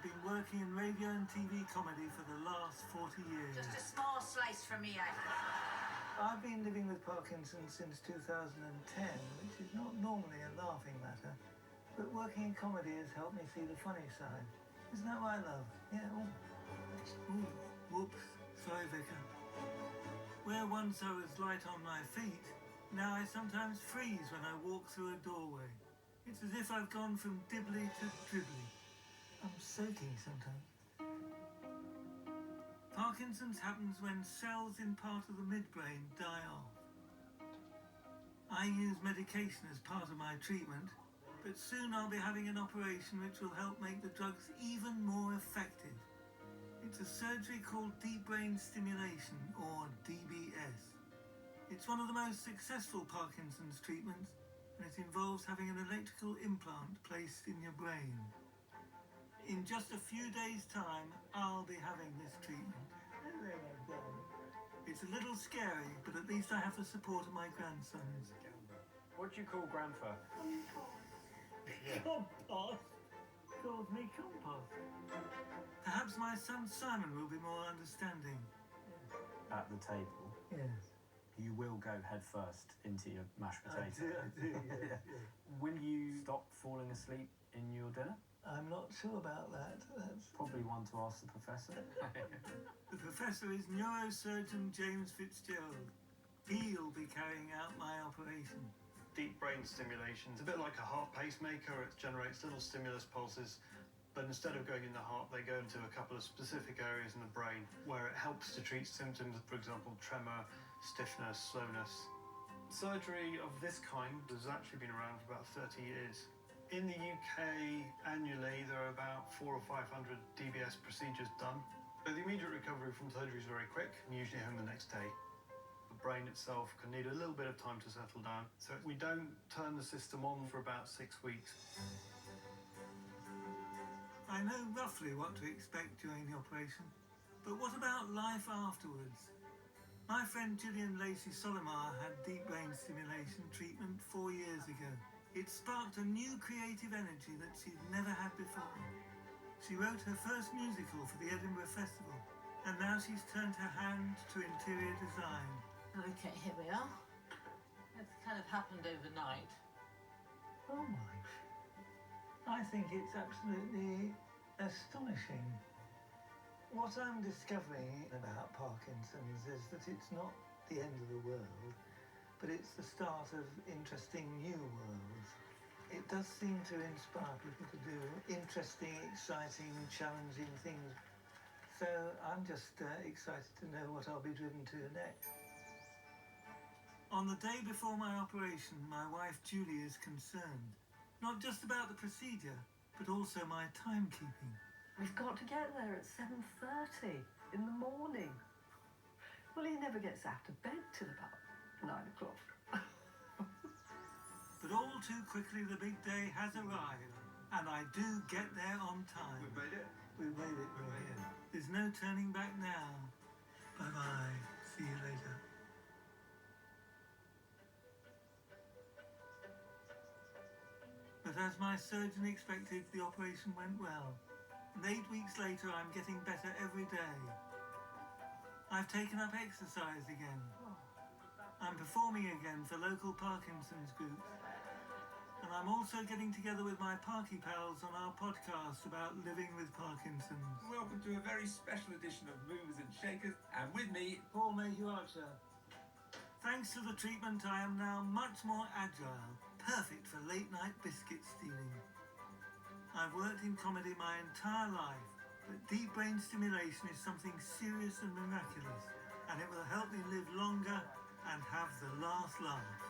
been working in radio and TV comedy for the last 40 years. Just a small slice for me, I think. I've been living with Parkinson since 2010, which is not normally a laughing matter, but working in comedy has helped me see the funny side. Isn't that what I love? Yeah. Ooh, whoops. Sorry, Vicar. Where once I was light on my feet, now I sometimes freeze when I walk through a doorway. It's as if I've gone from dibbly to dribbly. I'm soaking sometimes. Parkinson's happens when cells in part of the midbrain die off. I use medication as part of my treatment, but soon I'll be having an operation which will help make the drugs even more effective. It's a surgery called deep brain stimulation, or DBS. It's one of the most successful Parkinson's treatments, and it involves having an electrical implant placed in your brain. In just a few days' time, I'll be having this treatment. It's a little scary, but at least I have the support of my grandsons. What do you call grandpa? Compost? Calls me compost. Perhaps my son Simon will be more understanding. At the table, Yes. you will go head first into your mashed I potato. do, yeah. Will you stop falling asleep in your dinner? I'm not sure about that. That's Probably one to ask the professor. The professor is neurosurgeon James Fitzgerald. He'll be carrying out my operation. Deep brain stimulation. It's a bit like a heart pacemaker. It generates little stimulus pulses, but instead of going in the heart, they go into a couple of specific areas in the brain where it helps to treat symptoms, for example, tremor, stiffness, slowness. Surgery of this kind has actually been around for about 30 years. In the UK, annually, there are about 400 or 500 DBS procedures done. So the immediate recovery from surgery is very quick, and usually home the next day. The brain itself can need a little bit of time to settle down, so we don't turn the system on for about 6 weeks. I know roughly what to expect during the operation, but what about life afterwards? My friend Gillian Lacey Solomar had deep brain stimulation treatment 4 years ago. It sparked a new creative energy that she'd never had before. She wrote her first musical for the Edinburgh Festival, and now she's turned her hand to interior design. Okay, here we are. It's kind of happened overnight. Oh my. I think it's absolutely astonishing. What I'm discovering about Parkinson's is that it's not the end of the world, but it's the start of interesting new worlds. It does seem to inspire people to do interesting, exciting, challenging things. So I'm just excited to know what I'll be driven to next. On the day before my operation, my wife Julie is concerned. Not just about the procedure, but also my timekeeping. We've got to get there at 7:30 in the morning. Well, he never gets out of bed till about 9 o'clock. But all too quickly the big day has arrived, and I do get there on time. We've made it. We've made it. We're here. There's no turning back now. Bye-bye. See you later. But as my surgeon expected, the operation went well. And 8 weeks later, I'm getting better every day. I've taken up exercise again. I'm performing again for local Parkinson's groups. And I'm also getting together with my Parky pals on our podcast about living with Parkinson's. Welcome to a very special edition of Movers and Shakers, and with me, Paul Mayhew Archer. Thanks to the treatment, I am now much more agile, perfect for late-night biscuit stealing. I've worked in comedy my entire life, but deep brain stimulation is something serious and miraculous, and it will help me live longer and have the last laugh.